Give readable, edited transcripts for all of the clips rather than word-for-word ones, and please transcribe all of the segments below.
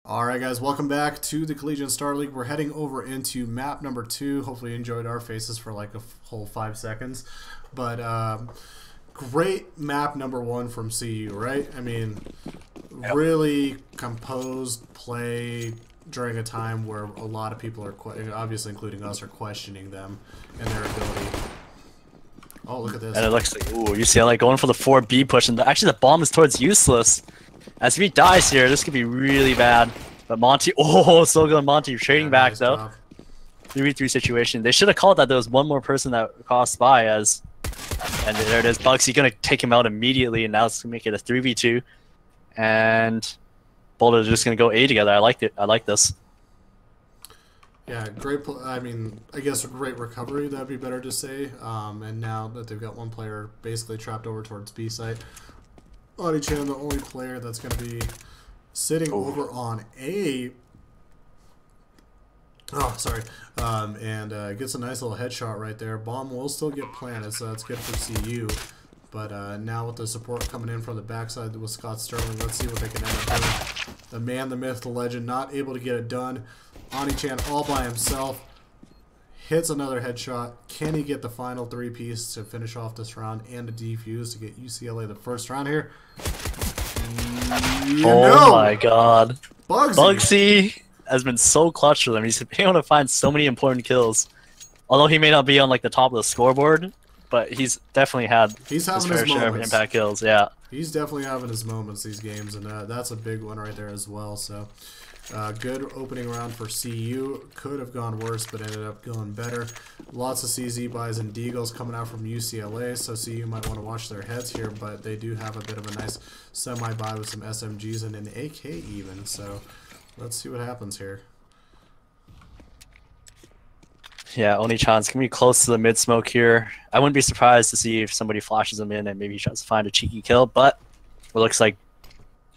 Alright guys, welcome back to the Collegiate Star League. We're heading over into map number 2. Hopefully you enjoyed our faces for like a whole 5 seconds. But great map number 1 from CU, right? I mean, really composed play during a time where a lot of people are, obviously including us, are questioning them and their ability. Oh, look at this. And it looks like, ooh, UCLA going for the 4B push, and actually the bomb is towards useless. As if he dies here, this could be really bad. But Monty, oh, so good Monty, trading back nice though. Job. 3v3 situation. They should have called that there was one more person that crossed by and there it is. Bugsy gonna take him out immediately, and now it's gonna make it a 3v2. And Boulder just gonna go A together. I liked it. I like this. Yeah, great. I mean, I guess a great recovery. That'd be better to say. And now that they've got one player basically trapped over towards B site, Audi-chan, the only player that's going to be sitting over on A. Oh, sorry. And gets a nice little headshot right there. Bomb will still get planted, so that's good for CU. But now with the support coming in from the backside with Scott Sterling, let's see what they can end up doing. The man, the myth, the legend, not able to get it done. Ani-chan all by himself. Hits another headshot. Can he get the final 3-piece to finish off this round and a defuse to get UCLA the first round here? Oh my god. Bugsy has been so clutch for them. He's been able to find so many important kills. Although he may not be on like the top of the scoreboard, but he's definitely had his fair share of impact kills. Yeah. He's definitely having his moments these games, and that's a big one right there as well. So good opening round for CU. Could have gone worse, but ended up going better. Lots of CZ buys and Deagles coming out from UCLA, so CU might want to watch their heads here, but they do have a bit of a nice semi-buy with some SMGs and an AK even. So let's see what happens here. Yeah, Oni-chan's gonna be close to the mid smoke here. I wouldn't be surprised to see if somebody flashes him in and maybe he tries to find a cheeky kill, but it looks like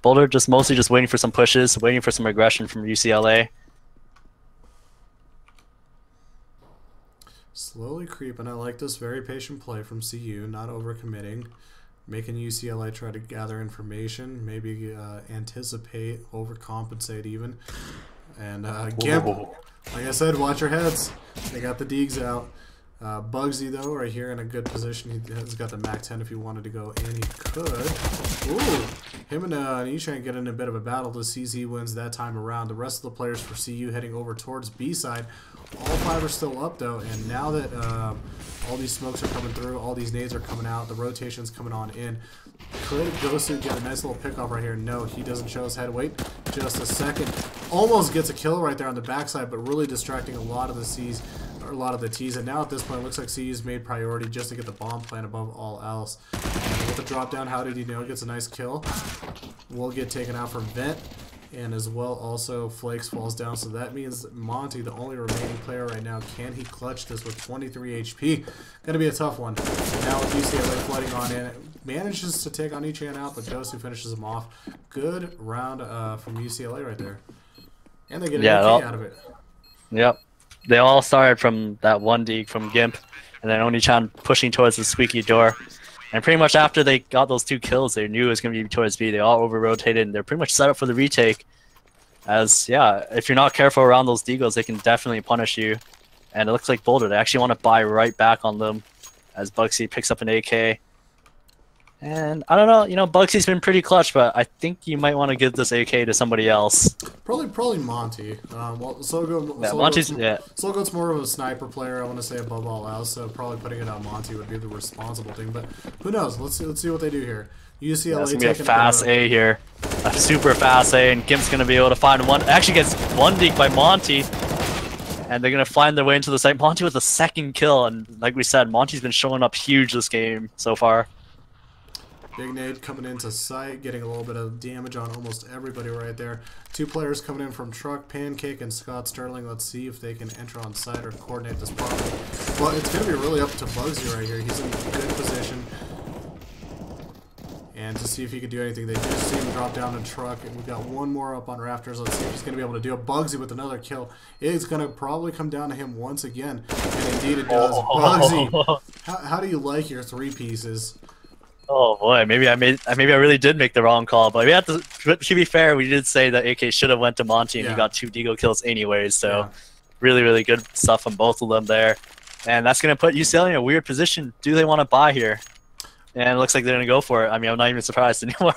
Boulder mostly just waiting for some pushes, waiting for some aggression from UCLA. Slowly creeping. I like this very patient play from CU, not overcommitting, making UCLA try to gather information, maybe anticipate, overcompensate even. And Gimp, like I said, watch your heads. They got the Deegs out. Bugsy, though, right here in a good position. He has got the MAC 10 if he wanted to go, and he could. Ooh, him and Nishan get in a bit of a battle. The CZ wins that time around. The rest of the players for CU heading over towards B side. All 5 are still up, though, and now that all these smokes are coming through, all these nades are coming out, the rotation's coming on in. Could Gosu get a nice little pick-off right here? No, he doesn't show his head. Wait just a second. Almost gets a kill right there on the backside, but really distracting a lot of the C's, or a lot of the T's. And now at this point, it looks like CU's made priority just to get the bomb plant above all else. And with the drop down, how did he know? Gets a nice kill. Will get taken out from Vent. And as well, also, Flakes falls down. So that means Monty, the only remaining player right now, can he clutch this with 23 HP? Going to be a tough one. And now with UCLA flooding on in, manages to take on Ichan out, but Gosu finishes him off. Good round from UCLA right there. And they get an AK out of it. Yep. They all started from that one Deeg from Gimp, and then Oni-chan pushing towards the squeaky door. And pretty much after they got those 2 kills, they knew it was going to be towards B. They all over-rotated, and they're pretty much set up for the retake. As, yeah, if you're not careful around those Deagles, they can definitely punish you. And it looks like Boulder, they actually want to buy right back on them as Bugsy picks up an AK. And, I don't know, you know, Bugsy's been pretty clutch, but I think you might want to give this AK to somebody else. Probably Monty. Well, Sogo's more of a sniper player, I want to say, above all else, so probably putting it on Monty would be the responsible thing. But who knows? Let's see what they do here. UCLA it's gonna be a fast A here, a super fast A, and Gimp's gonna be able to find one. Actually gets one deke by Monty, and they're gonna find their way into the site. Monty with a 2nd kill, and like we said, Monty's been showing up huge this game so far. Big nade coming into sight, getting a little bit of damage on almost everybody right there. 2 players coming in from Truck, Pancake, and Scott Sterling. Let's see if they can enter on site or coordinate this properly. Well, it's going to be really up to Bugsy right here. He's in good position. And to see if he could do anything. They just see him drop down in Truck, and we've got one more up on Rafters. Let's see if he's going to be able to do it. Bugsy with another kill. It's going to probably come down to him once again. And indeed it does. Bugsy, how do you like your 3 pieces? Oh boy, maybe I really did make the wrong call, but we have to be fair, we did say that AK should have went to Monty and he got 2 Deagle kills anyways, so really, really good stuff from both of them there. And that's going to put UCLA in a weird position. Do they want to buy here? And it looks like they're going to go for it. I mean, I'm not even surprised anymore.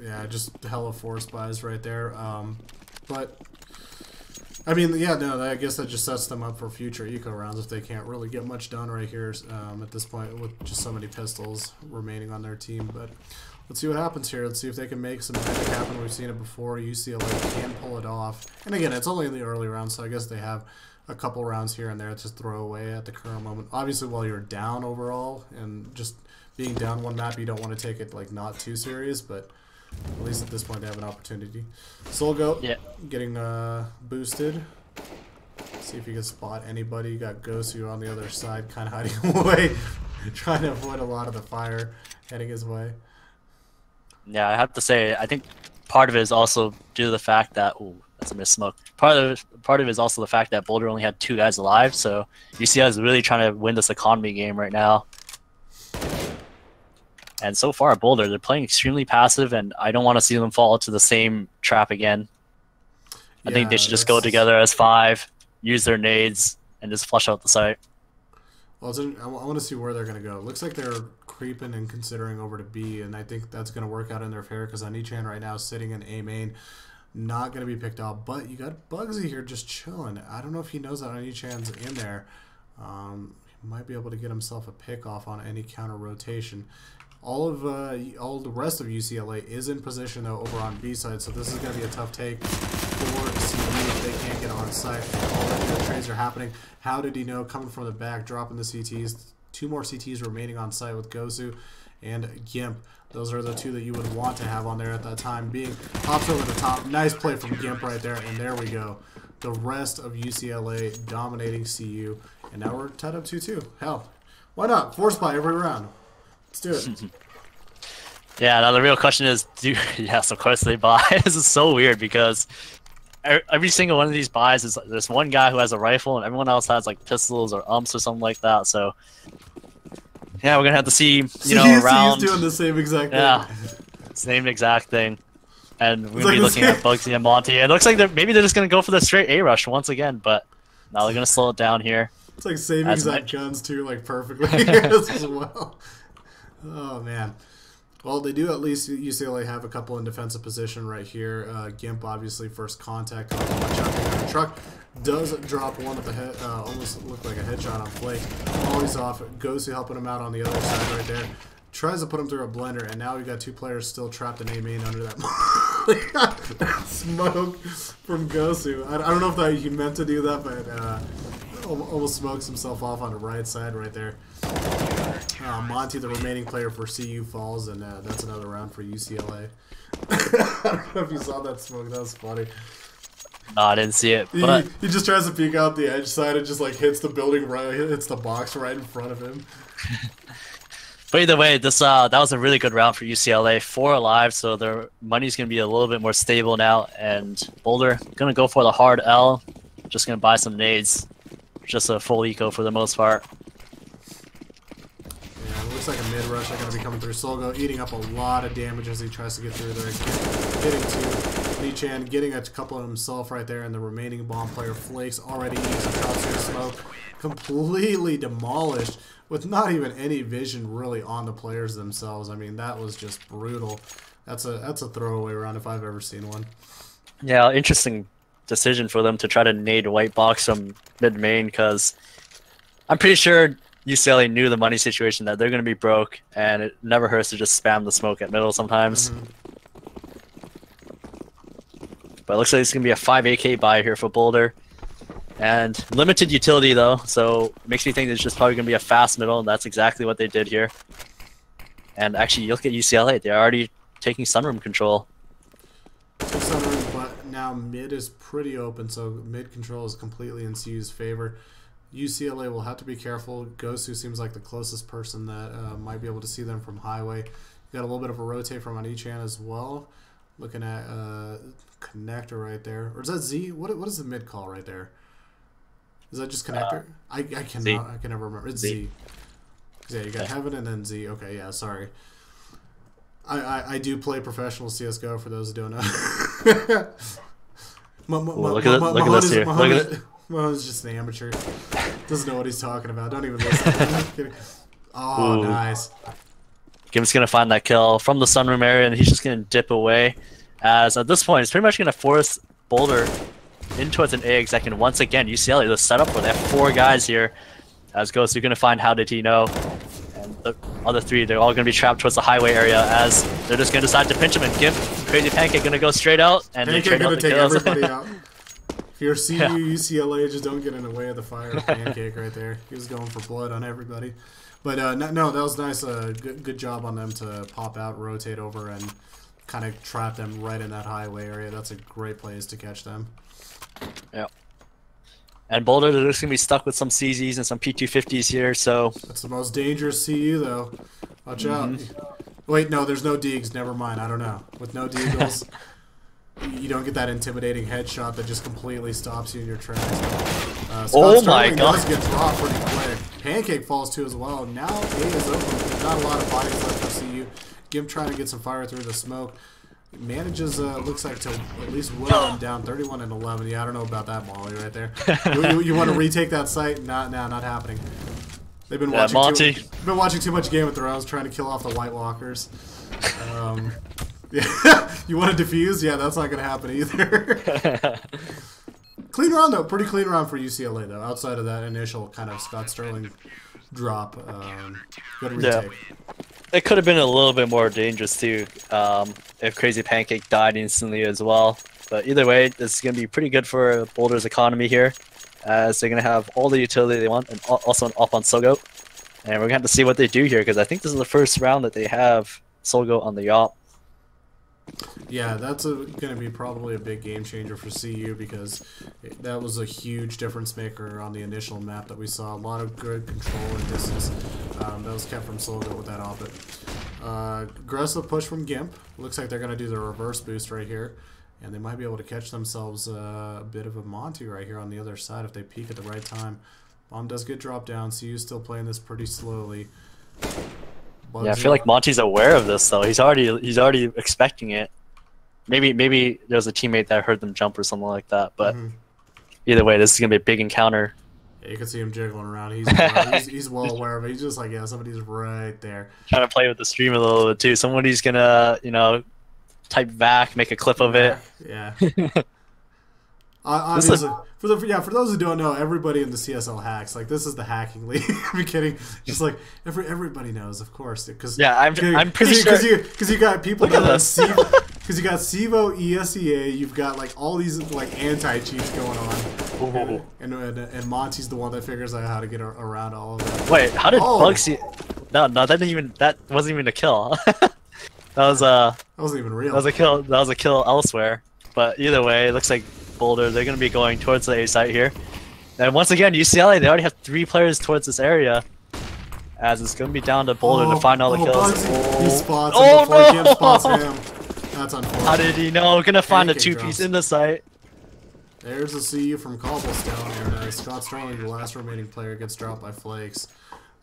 Yeah, just hella force buys right there. But, I mean, yeah, no, I guess that just sets them up for future eco rounds if they can't really get much done right here at this point with just so many pistols remaining on their team. But let's see what happens here. Let's see if they can make some magic happen. We've seen it before. UCLA can pull it off. And again, it's only in the early rounds, so I guess they have a couple rounds here and there to throw away at the current moment. Obviously, while you're down overall and just being down one map, you don't want to take it like not too serious, but at least at this point they have an opportunity. Solgo getting boosted. See if you can spot anybody. You got Gosu on the other side, kind of hiding away, trying to avoid a lot of the fire heading his way. Yeah, I have to say, I think part of it is also due to the fact that that's a miss smoke. Part of it is also the fact that Boulder only had 2 guys alive, so UCLA is really trying to win this economy game right now. And so far, Boulder, they're playing extremely passive, and I don't want to see them fall into the same trap again. I think they should just go together as 5, use their nades, and just flush out the site. Well, I want to see where they're going to go. It looks like they're creeping and considering over to B, and I think that's going to work out in their favor because Anichan right now is sitting in A main. Not going to be picked off, but you got Bugsy here just chilling. I don't know if he knows that Anichan's in there. He might be able to get himself a pick off on any counter rotation. All the rest of UCLA is in position though over on B side, so this is going to be a tough take for CU if they can't get on site. Already the trades are happening. How did he know? Coming from the back, dropping the CTs. 2 more CTs remaining on site with Gosu and Gimp. Those are the 2 that you would want to have on there at that time being. Pops over the top. Nice play from Gimp right there, and there we go. The rest of UCLA dominating CU, and now we're tied up 2-2. Hell, why not? Force buy every round. Let's do it. Yeah, now the real question is, yes, of course they buy. This is so weird because every single one of these buys is there's one guy who has a rifle and everyone else has like pistols or umps or something like that. So yeah, we're gonna have to see, around. He's doing the same exact thing. Yeah, same exact thing. And we're gonna be looking at Bugsy and Monty. It looks like maybe they're just gonna go for the straight A rush once again, but now they're gonna slow it down here. It's like same exact guns too, like perfectly as well. Oh man. Well, they do at least UCLA have a couple in defensive position right here. Gimp obviously first contact on the truck. Does drop one at the head, almost looked like a headshot on Flake. Always off. Gosu helping him out on the other side right there. Tries to put him through a blender, and now we got 2 players still trapped in A main under that smoke from Gosu. I don't know if he meant to do that, but almost smokes himself off on the right side right there. Monty, the remaining player for CU, falls, and that's another round for UCLA. I don't know if you saw that smoke. That was funny. No, I didn't see it. But he just tries to peek out the edge side and just like hits the building right, hits the box right in front of him. But either way, this that was a really good round for UCLA. 4 alive, so their money's gonna be a little bit more stable now. And Boulder gonna go for the hard L. Just gonna buy some nades. Just a full eco for the most part. Yeah, it looks like a mid rush are gonna be coming through. Solgo eating up a lot of damage as he tries to get through there. Getting to Nichan, getting a couple of himself right there, and the remaining bomb player Flakes already eating some shots through smoke. Completely demolished with not even any vision really on the players themselves. I mean, that was just brutal. That's a throwaway round if I've ever seen one. Yeah, interesting decision for them to try to nade white box from mid main, because I'm pretty sure UCLA knew the money situation, that they're going to be broke, and it never hurts to just spam the smoke at middle sometimes. But it looks like it's going to be a 5 AK buy here for Boulder. And limited utility though, so it makes me think it's just probably going to be a fast middle, and that's exactly what they did here. And actually, you look at UCLA, they're already taking sunroom control. Sunroom, but now mid is pretty open, so mid control is completely in CU's favor. UCLA will have to be careful. Gosu seems like the closest person that might be able to see them from highway. Got a little bit of a rotate from Anichan as well. Looking at connector right there. Or is that Z? What is the mid call right there? Is that just connector? I cannot. I can never remember. It's Z. Yeah, you got Heaven and then Z. Okay, yeah, sorry. I do play professional CS:GO for those who don't know. Look at this here. Look at it. Mo's just an amateur. Doesn't know what he's talking about. Don't even listen. Oh, nice. Gimp's gonna find that kill from the sunroom area, and he's just gonna dip away. As at this point, he's pretty much gonna force Boulder in towards an A exec, and once again, UCLA, the setup where they have 4 guys here. As Ghost, you're gonna find how did he know, and the other 3, they're all gonna be trapped towards the highway area as they're just gonna decide to pinch him. And Gimp, Crazy Pancake, gonna go straight out, and they trade out the kills. Everybody out. If you're CU UCLA, just don't get in the way of the fire of Pancake right there. He was going for blood on everybody. But no, that was nice. Good job on them to pop out, rotate over, and kind of trap them right in that highway area. That's a great place to catch them. Yeah. And Boulder, they're just going to be stuck with some CZs and some P250s here, so... That's the most dangerous CU, though. Watch out. Wait, no, there's no Deags. Never mind. I don't know. With no Deagles, you don't get that intimidating headshot that just completely stops you in your tracks. Oh my god. Does get dropped pretty quick. Pancake falls too as well. Now A is open. There's not a lot of bodies left for CU. Gimp trying to get some fire through the smoke. Manages, looks like, to at least whittle him down 31 and 11. Yeah, I don't know about that, Molly, right there. You want to retake that site? Not happening. They've been watching too much Game of Thrones, trying to kill off the White Walkers. Yeah, you want to defuse? Yeah, that's not going to happen either. Clean round, though. Pretty clean round for UCLA, though. Outside of that initial kind of Scott Sterling drop. Good retake. Yeah. It could have been a little bit more dangerous, too, if Crazy Pancake died instantly as well. But either way, this is going to be pretty good for Boulder's economy here, as they're going to have all the utility they want, and also an up on Sogo. And we're going to have to see what they do here, because I think this is the first round that they have Sogo on the yacht. Yeah, that's going to be probably a big game changer for CU, because that was a huge difference maker on the initial map that we saw. A lot of good control and distance that was kept from Solgo with that op. Aggressive push from Gimp. Looks like they're going to do the reverse boost right here, and they might be able to catch themselves a bit of a Monty right here on the other side if they peek at the right time. Bomb does get dropped down. CU's still playing this pretty slowly. Yeah, I feel like Monty's aware of this though. He's already expecting it. Maybe there's a teammate that heard them jump or something like that. But either way, this is gonna be a big encounter. Yeah, you can see him jiggling around. He's well aware of it. He's just like, yeah, somebody's right there. Trying to play with the stream a little bit too. Somebody's gonna, type back, make a clip of it. Yeah. Obviously, for those who don't know, everybody in the CSL hacks. Like, this is the hacking league. I'm kidding. Just like everybody knows, of course. Yeah, I'm pretty sure because you got people that because you got Sivo, ESEA. You've got like all these like anti cheats going on, and Monty's the one that figures out how to get around all of that. Wait, how did Bugsy? No, that wasn't even a kill. that wasn't even real. That was a kill. That was a kill elsewhere. But either way, it looks like Boulder, they're going to be going towards the A site here. And once again, UCLA, they already have 3 players towards this area. As it's going to be down to Boulder to find all the kills. He spots him before Gimp spots him. That's unfortunate. How did he know? We're going to find a 2-piece in the site. There's a CU from Cobblestone, and Scott Sterling, the last remaining player, gets dropped by Flakes.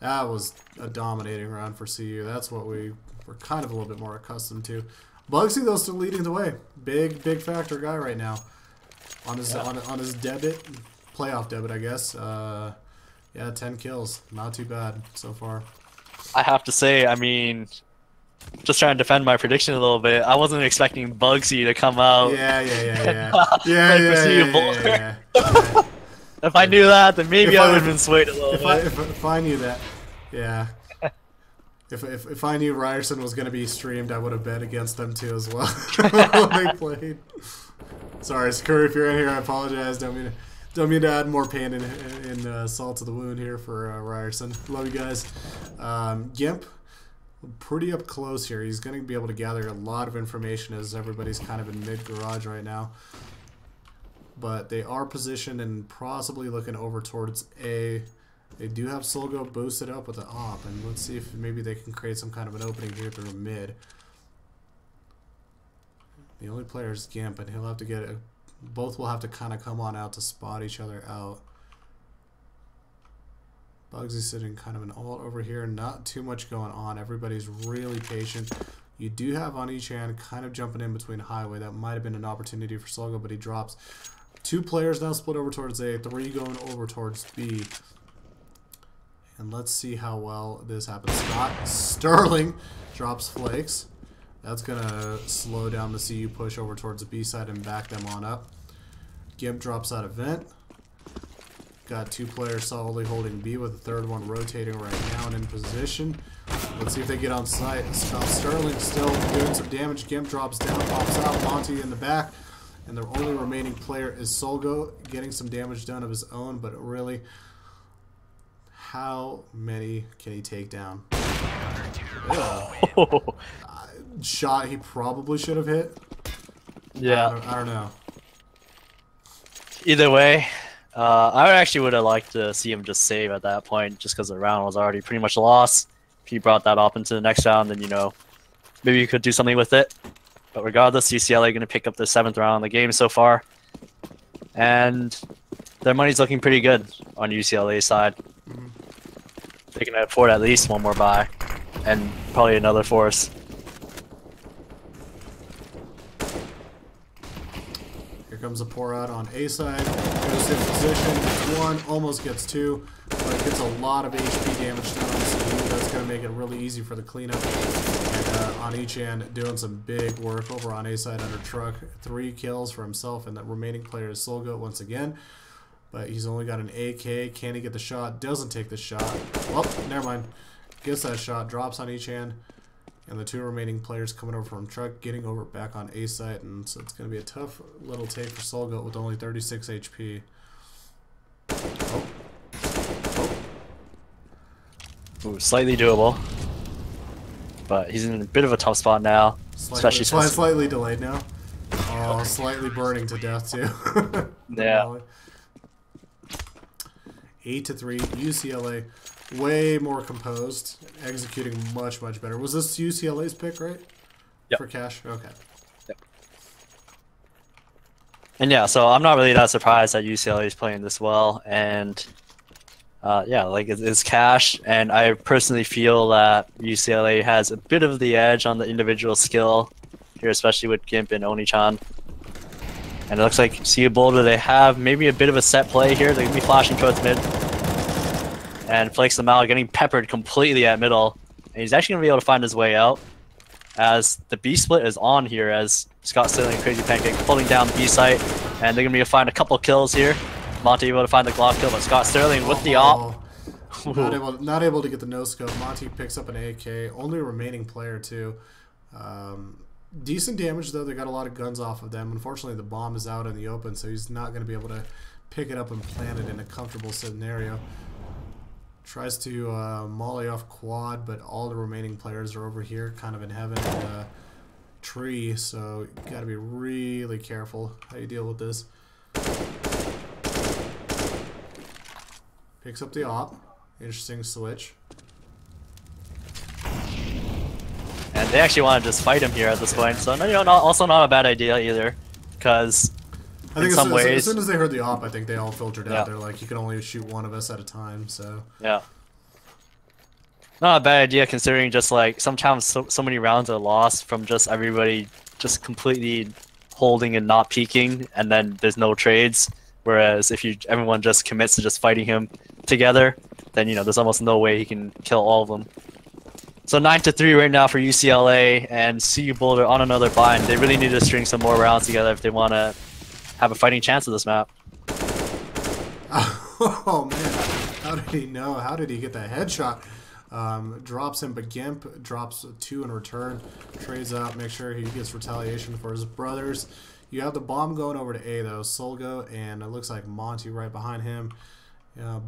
That was a dominating round for CU. That's what we were kind of a little bit more accustomed to. Bugsy, though, still leading the way. Big factor guy right now. On his debit, playoff debit, I guess. Yeah, 10 kills. Not too bad so far. I have to say, I mean, just trying to defend my prediction a little bit. I wasn't expecting Bugsy to come out. Yeah. If I knew that, then maybe I would have been swayed a little bit. If I knew that, yeah. If I knew Ryerson was going to be streamed, I would have bet against them too as well when they played. Sorry, Scurry, if you're in here, I apologize. Don't mean to add more pain and salt to the wound here for Ryerson. Love you guys. Gimp, pretty up close here. He's going to be able to gather a lot of information as everybody's kind of in mid-garage right now. But they are positioned and possibly looking over towards A. They do have Solgo boosted up with the op, and let's see if maybe they can create some kind of an opening here through mid. The only player is Gimp, and he'll have to get both will have to kind of come on out to spot each other out. Bugsy sitting kind of an alt over here, not too much going on. Everybody's really patient. You do have on each hand kind of jumping in between highway. That might have been an opportunity for Solgo, but he drops. 2 players now split over towards A, 3 going over towards B. And let's see how well this happens. Scott Sterling drops Flakes. That's going to slow down the CU push over towards the B side and back them on up. Gimp drops out of vent. Got 2 players solidly holding B with the 3rd one rotating right now and in position. Let's see if they get on site. Scott Sterling still doing some damage. Gimp drops down, pops out. Monty in the back. And the only remaining player is Solgo, getting some damage done of his own, but really, how many can he take down? Shot he probably should have hit. Yeah. I don't know. Either way, I actually would have liked to see him just save at that point, just because the round was already pretty much lost. If he brought that up into the next round, then, you know, maybe you could do something with it. But regardless, UCLA going to pick up the 7th round of the game so far. And their money's looking pretty good on UCLA's side. They can afford at least 1 more buy. And probably another force. Here comes a pour out on A side. Goes in position. Gets 1, almost gets 2. But gets a lot of HP damage done on the CU. That's going to make it really easy for the cleanup. And on each end, doing some big work over on A side under truck. 3 kills for himself, and the remaining player is Solgo once again. But he's only got an AK. Can he get the shot? Doesn't take the shot. Well, never mind. Gets that shot. Drops on each hand. And the 2 remaining players coming over from truck, getting over back on A site. And so it's going to be a tough little take for Solgo with only 36 HP. Oh. Ooh, slightly doable. But he's in a bit of a tough spot now. Slightly delayed now. Oh, slightly burning to death too. Yeah. 8-3, UCLA, way more composed, executing much better. Was this UCLA's pick, right? Yep. For cash, okay. Yep. And yeah, so I'm not really that surprised that UCLA is playing this well, and yeah, like it's cash, and I personally feel that UCLA has a bit of the edge on the individual skill here, especially with Gimp and Oni-chan. And it looks like CU Boulder, they have maybe a bit of a set play here. They're going to be flashing towards mid. And Flakes them out, getting peppered completely at middle. And he's actually going to be able to find his way out, as the B split is on here, as Scott Sterling and Crazy Pancake pulling down the B site. And they're going to be able to find a couple kills here. Monty able to find the Glock kill, but Scott Sterling with the op. Not able to get the no-scope. Monty picks up an AK. Only remaining player, too. Decent damage, though. They got a lot of guns off of them. Unfortunately, the bomb is out in the open, so he's not going to be able to pick it up and plant it in a comfortable scenario. Tries to molly off quad, but all the remaining players are over here, kind of in heaven in the tree, so you got to be really careful how you deal with this. Picks up the op. Interesting switch. And they actually want to just fight him here at this point, so no, you know, also not a bad idea either, because I think in some ways, as soon as they heard the op, I think they all filtered out. They're like, you can only shoot 1 of us at a time, so yeah, not a bad idea considering just like sometimes so many rounds are lost from just everybody just completely holding and not peeking, and then there's no trades. Whereas if everyone just commits to just fighting him together, then you know there's almost no way he can kill all of them. So 9-3 right now for UCLA, and CU Boulder on another bind. They really need to string some more rounds together if they want to have a fighting chance of this map. Oh man, how did he know? How did he get that headshot? Drops him, but Gimp drops 2 in return. Trades out, make sure he gets retaliation for his brothers. You have the bomb going over to A though, Solgo, and it looks like Monty right behind him.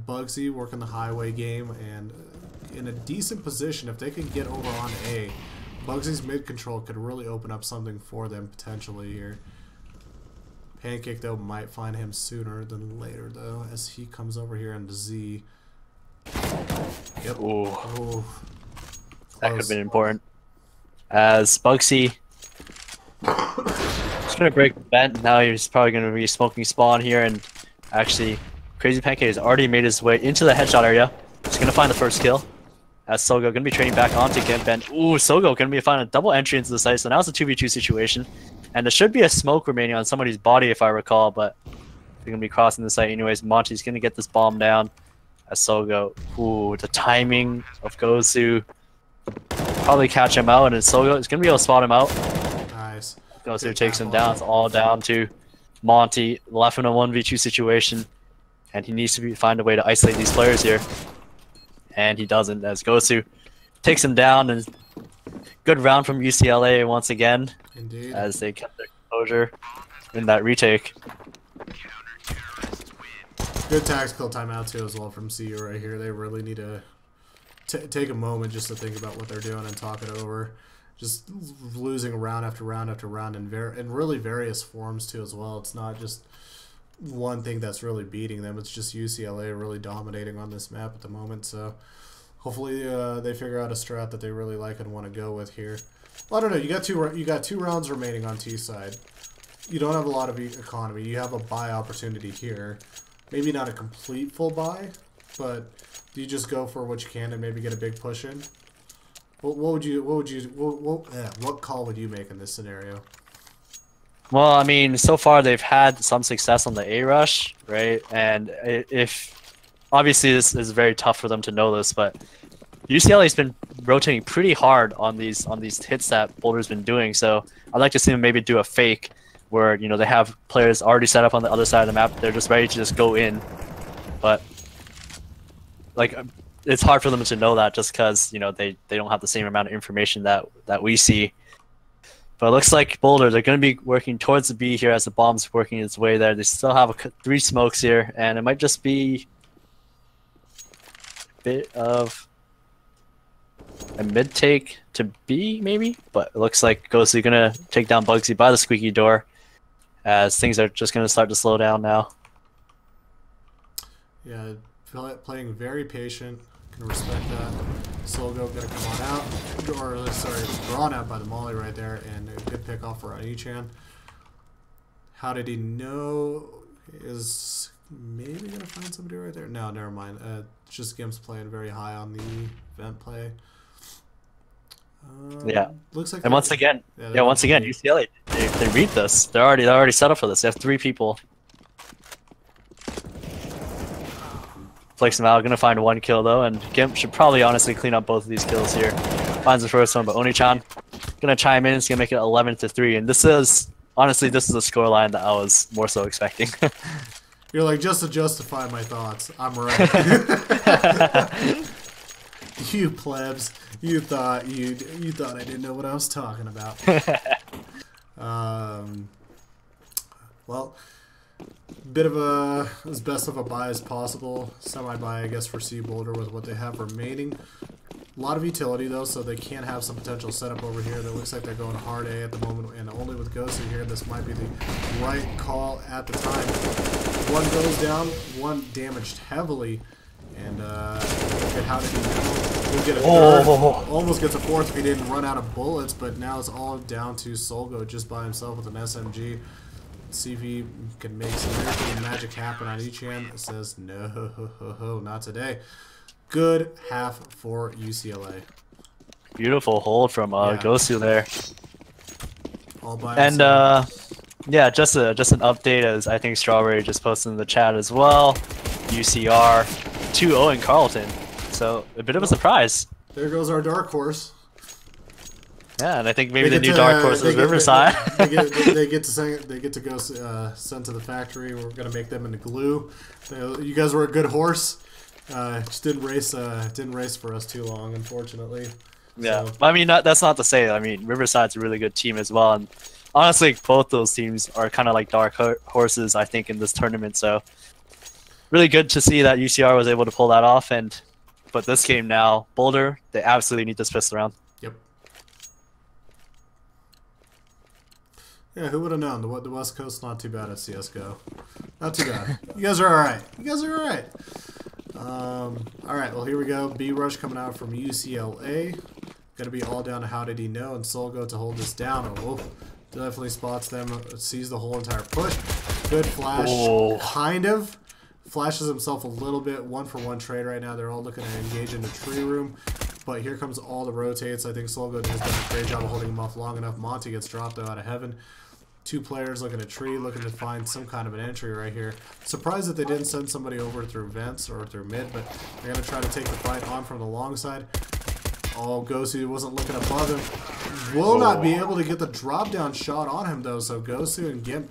Bugsy working the highway game, and in a decent position if they can get over on A. Bugsy's mid control could really open up something for them potentially here. Pancake though might find him sooner than later though, as he comes over here into Z. Yep. Ooh. Ooh. That could have been important. As Bugsy just gonna break vent, now he's probably gonna be smoking spawn here, and actually Crazy Pancake has already made his way into the headshot area. He's gonna find the first kill. as Sogo going to be trading back onto Gimp, and ooh, Sogo going to be finding a double entry into the site, so now it's a 2v2 situation, and there should be a smoke remaining on somebody's body if I recall, but they're going to be crossing the site anyways. Monty's going to get this bomb down as Sogo, ooh, the timing of Gosu, probably catch him out, and Sogo is going to be able to spot him out. Nice. Gosu takes him down, it's all down to Monty, left in a 1v2 situation, and he needs to find a way to isolate these players here. And he doesn't, as Gosu takes him down, and good round from UCLA once again. Indeed. As they kept their composure in that retake. Good tactical timeout too as well from CU right here. They really need to take a moment just to think about what they're doing and talk it over. Just losing round after round after round in really various forms too as well. It's not just one thing that's really beating them. It's just UCLA really dominating on this map at the moment. So hopefully they figure out a strat that they really like and want to go with here. Well, I don't know. You got two rounds remaining on T side. You don't have a lot of economy. You have a buy opportunity here. Maybe not a complete full buy, but do you just go for what you can and maybe get a big push in? What call would you make in this scenario? Well, I mean, so far they've had some success on the A rush, right? And if obviously this is very tough for them to know this, but UCLA's been rotating pretty hard on these hits that Boulder's been doing. So I'd like to see them maybe do a fake where, you know, they have players already set up on the other side of the map. They're just ready to just go in, but like it's hard for them to know that just because, you know, they don't have the same amount of information that we see. But it looks like Boulder, they're going to be working towards the B here as the bomb's working its way there. They still have 3 smokes here, and it might just be a bit of a mid take to B, maybe? But it looks like Ghostly going to take down Bugsy by the squeaky door as things are just going to start to slow down now. Yeah, playing very patient. Can respect that. Solgo gonna come on out, or sorry, drawn out by the molly right there, and a good pick off for Anichan. How did he know? Is maybe gonna find somebody right there? No, never mind. Just Gimp's playing very high on the vent play. Yeah, looks like. And once again, UCLA they read this. They're already set up for this. They have 3 people. Flakes him out, gonna find 1 kill though, and Gimp should probably honestly clean up both of these kills here. Finds the first one, but Oni-chan gonna chime in, it's gonna make it 11-3, and this is a scoreline that I was more so expecting. You're like, just to justify my thoughts, I'm right. You plebs, you thought I didn't know what I was talking about. Well, bit of as best of a buy as possible. Semi-buy, I guess, for C Boulder with what they have remaining. A lot of utility, though, so they can have some potential setup over here. That looks like they're going hard A at the moment, and only with Ghost in here, this might be the right call at the time. 1 goes down, 1 damaged heavily, and how did he know? We'll get a 3rd. Almost gets a 4th if he didn't run out of bullets, but now it's all down to Solgo just by himself with an SMG. See if he can make some miracle magic happen on each hand. It says no, not today. Good half for UCLA. Beautiful hold from Gosu there. All by and yeah, just an update, as I think Strawberry just posted in the chat as well. UCR 2-0 in Carleton, so a bit of a surprise. There goes our dark horse. Yeah, and I think maybe the new dark horse is Riverside. They get to go sent to the factory. We're gonna make them into glue. You guys were a good horse. Just didn't race for us too long, unfortunately. Yeah, so. I mean that's not to say. I mean Riverside's a really good team as well, and honestly, both those teams are kind of like dark horses, I think, in this tournament. So really good to see that UCR was able to pull that off. But this game now, Boulder, they absolutely need this pistol round. Yep. Yeah, who would have known? The West Coast's not too bad at CSGO. Not too bad. You guys are alright. Alright, well here we go. B rush coming out from UCLA. Gonna be all down to how did he know, and Solgo to hold this down. Oh, definitely spots them, sees the whole entire push. Good flash. Kind of. Flashes himself a little bit. 1-for-1 trade right now. They're all looking to engage in the tree room. But here comes all the rotates. I think Solgo has done a great job of holding him off long enough. Monty gets dropped out of heaven. 2 players looking at tree, looking to find some kind of an entry right here. Surprised that they didn't send somebody over through vents or through mid, but they're going to try to take the fight on from the long side. Oh, Gosu wasn't looking above him. Will not be able to get the drop down shot on him though, so Gosu and Gimp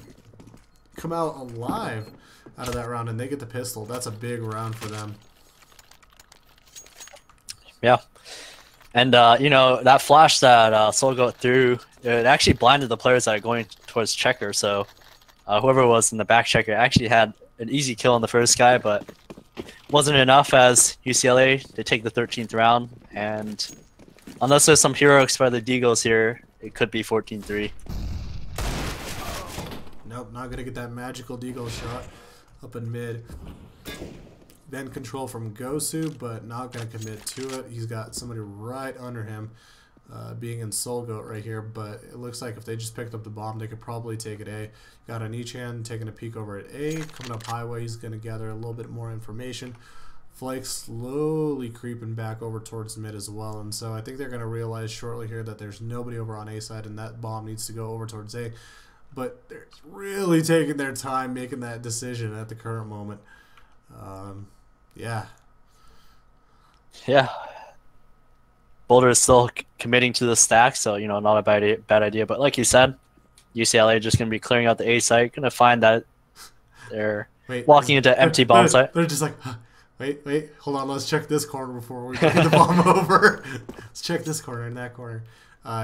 come out alive out of that round, and they get the pistol. That's a big round for them. Yeah. And, you know, that flash that Solgo threw, it actually blinded the players that are going towards checker. So whoever was in the back checker actually had an easy kill on the first guy, but wasn't enough as UCLA, they take the 13th round. And unless there's some heroics by the Deagles here, it could be 14-3. Nope, not going to get that magical Deagle shot up in mid. Then control from Gosu, but not going to commit to it. He's got somebody right under him, being in Soul Goat right here. But it looks like if they just picked up the bomb, they could probably take it A. Got an Ichan taking a peek over at A. Coming up highway, he's going to gather a little bit more information. Flake slowly creeping back over towards mid as well. And so I think they're going to realize shortly here that there's nobody over on A side, and that bomb needs to go over towards A. But they're really taking their time making that decision at the current moment. Yeah. Yeah. Boulder is still committing to the stack, so, you know, not a bad idea. But like you said, UCLA just going to be clearing out the A site, going to find that they're walking into empty bomb site. They're just like, wait, hold on, let's check this corner before we get the bomb over. Let's check this corner and that corner.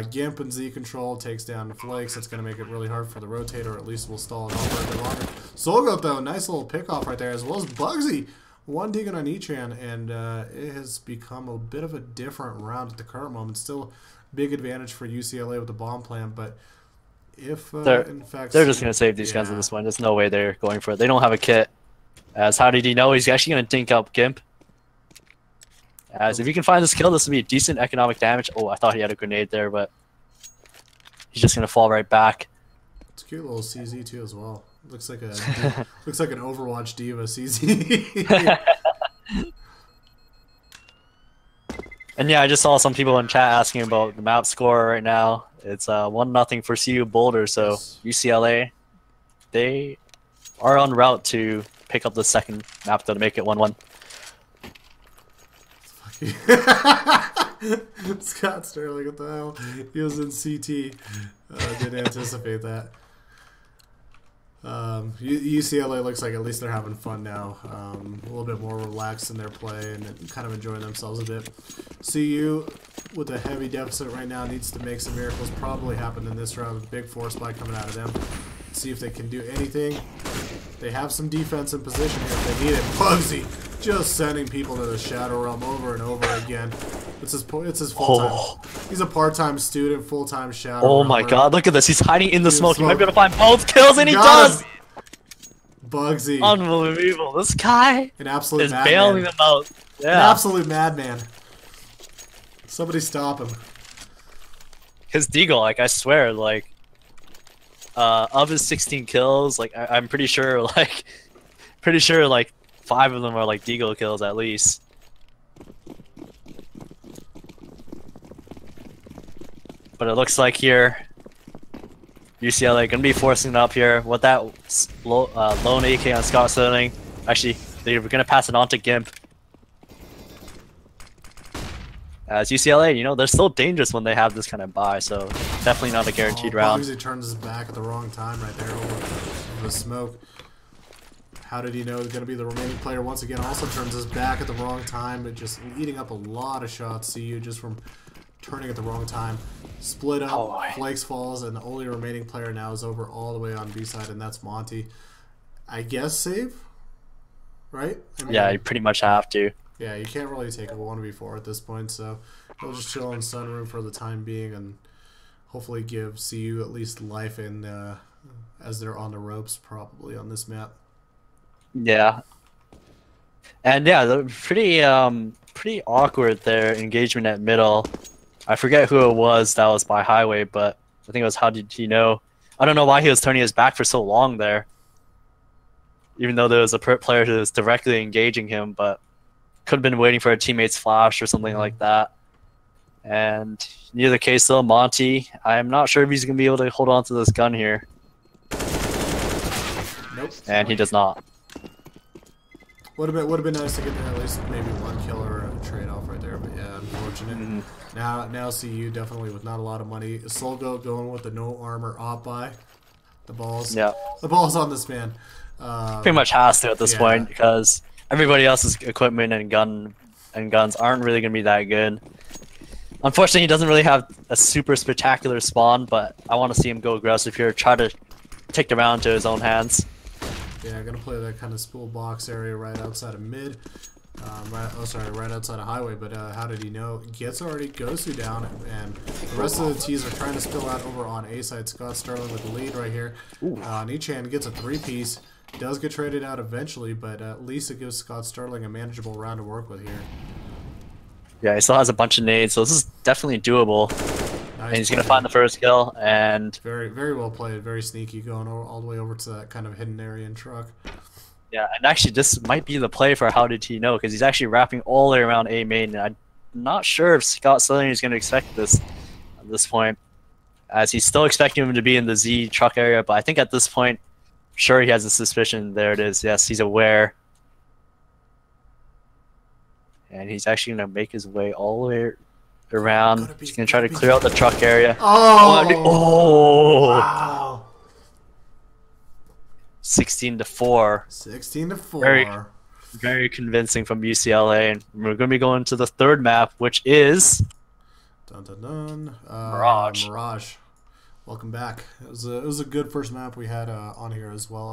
Gimp and Z control takes down the Flakes. That's going to make it really hard for the rotator, or at least we'll stall it off for a bit longer. Solgoat, though, nice little pick off right there, as well as Bugsy. One digging on Ichan, and it has become a bit of a different round at the current moment. Still big advantage for UCLA with the bomb plan, but if in fact they're just going to save these guns at this point. There's no way they're going for it. They don't have a kit. As how did he know he's actually going to dink up Gimp? As if you can find this kill, this would be decent economic damage. Oh, I thought he had a grenade there, but he's just going to fall right back. It's a cute little CZ too as well. Looks like a looks like an Overwatch diva CZ. And yeah, I just saw some people in chat asking about the map score right now. It's 1-0 for CU Boulder. So UCLA, they are en route to pick up the second map to make it 1-1. Scott Sterling, what the hell? He was in CT. Didn't anticipate that. UCLA looks like at least they're having fun now. A little bit more relaxed in their play and kind of enjoying themselves a bit. CU, with a heavy deficit right now, needs to make some miracles. Probably happen in this round. Big force buy coming out of them. See if they can do anything. They have some defense in position here if they need it. Bugsy just sending people to the Shadow Realm over and over again. It's his full-time. He's a part-time student, full-time Shadow Oh Realmer. my god, look at this. He's hiding in the smoke. He might be able to find both kills, and he does! Bugsy. Unbelievable. This guy An absolute is madman. bailing them out. Yeah. An absolute madman. Somebody stop him. His Deagle, like, I swear, like, of his 16 kills, like, I'm pretty sure, like, 5 of them are, like, Deagle kills at least. But it looks like here, UCLA gonna be forcing it up here with that lone AK on Scott Sterling. Actually, they're gonna pass it on to Gimp. As UCLA, you know, they're still dangerous when they have this kind of buy, so definitely not a guaranteed round. Bugsy turns his back at the wrong time right there over the smoke. How did he know it's going to be the remaining player once again? Also turns his back at the wrong time, but just eating up a lot of shots. CU just from turning at the wrong time. Split up, Flakes falls, and the only remaining player now is over all the way on B side, and that's Monty. I guess save, right? I mean, yeah, you pretty much have to. Yeah, you can't really take a 1v4 at this point, so he'll just chill in Sunroom for the time being and hopefully give CU at least life in as they're on the ropes probably on this map. Yeah. And yeah, they're pretty awkward their engagement at middle. I forget who it was that was by highway, but I think it was how did he know? I don't know why he was turning his back for so long there. Even though there was a player who was directly engaging him, but could have been waiting for a teammate's flash or something like that. And in either case, though, Monty, I'm not sure if he's going to be able to hold on to this gun here. Nope. And he does not. Would have been nice to get at least maybe one kill or a trade off right there, but yeah, unfortunate. Now CU definitely with not a lot of money. Solgo going with the no armor op buy. The balls. Yeah. The balls on this man. Pretty much has to at this point because everybody else's equipment and guns aren't really going to be that good. Unfortunately, he doesn't really have a super spectacular spawn, but I want to see him go aggressive here, try to take the round to his own hands. Yeah, gonna play that kind of spool box area right outside of mid. Right outside of highway, but how did he know? Gets already goes through down, and the rest of the T's are trying to spill out over on A side. Scott Sterling with the lead right here. Nichan gets a 3-piece. Does get traded out eventually, but at least it gives Scott Sterling a manageable round to work with here. Yeah, he still has a bunch of nades, so this is definitely doable. Nice and he's going to find the first kill, and... Very well played, very sneaky, going all the way over to that kind of hidden area in truck. Yeah, and actually this might be the play for how did he know, because he's actually wrapping all the way around A main, and I'm not sure if Scott Sterling is going to expect this at this point, as he's still expecting him to be in the Z truck area, but I think at this point, sure he has a suspicion. There it is, yes, he's aware. And he's actually going to make his way all the way around. He's going to try to clear out the truck area. Oh! Wow. 16-4. 16-4. Very convincing from UCLA. And we're going to be going to the third map, which is... Mirage. Mirage. Welcome back. It was a good first map we had on here as well.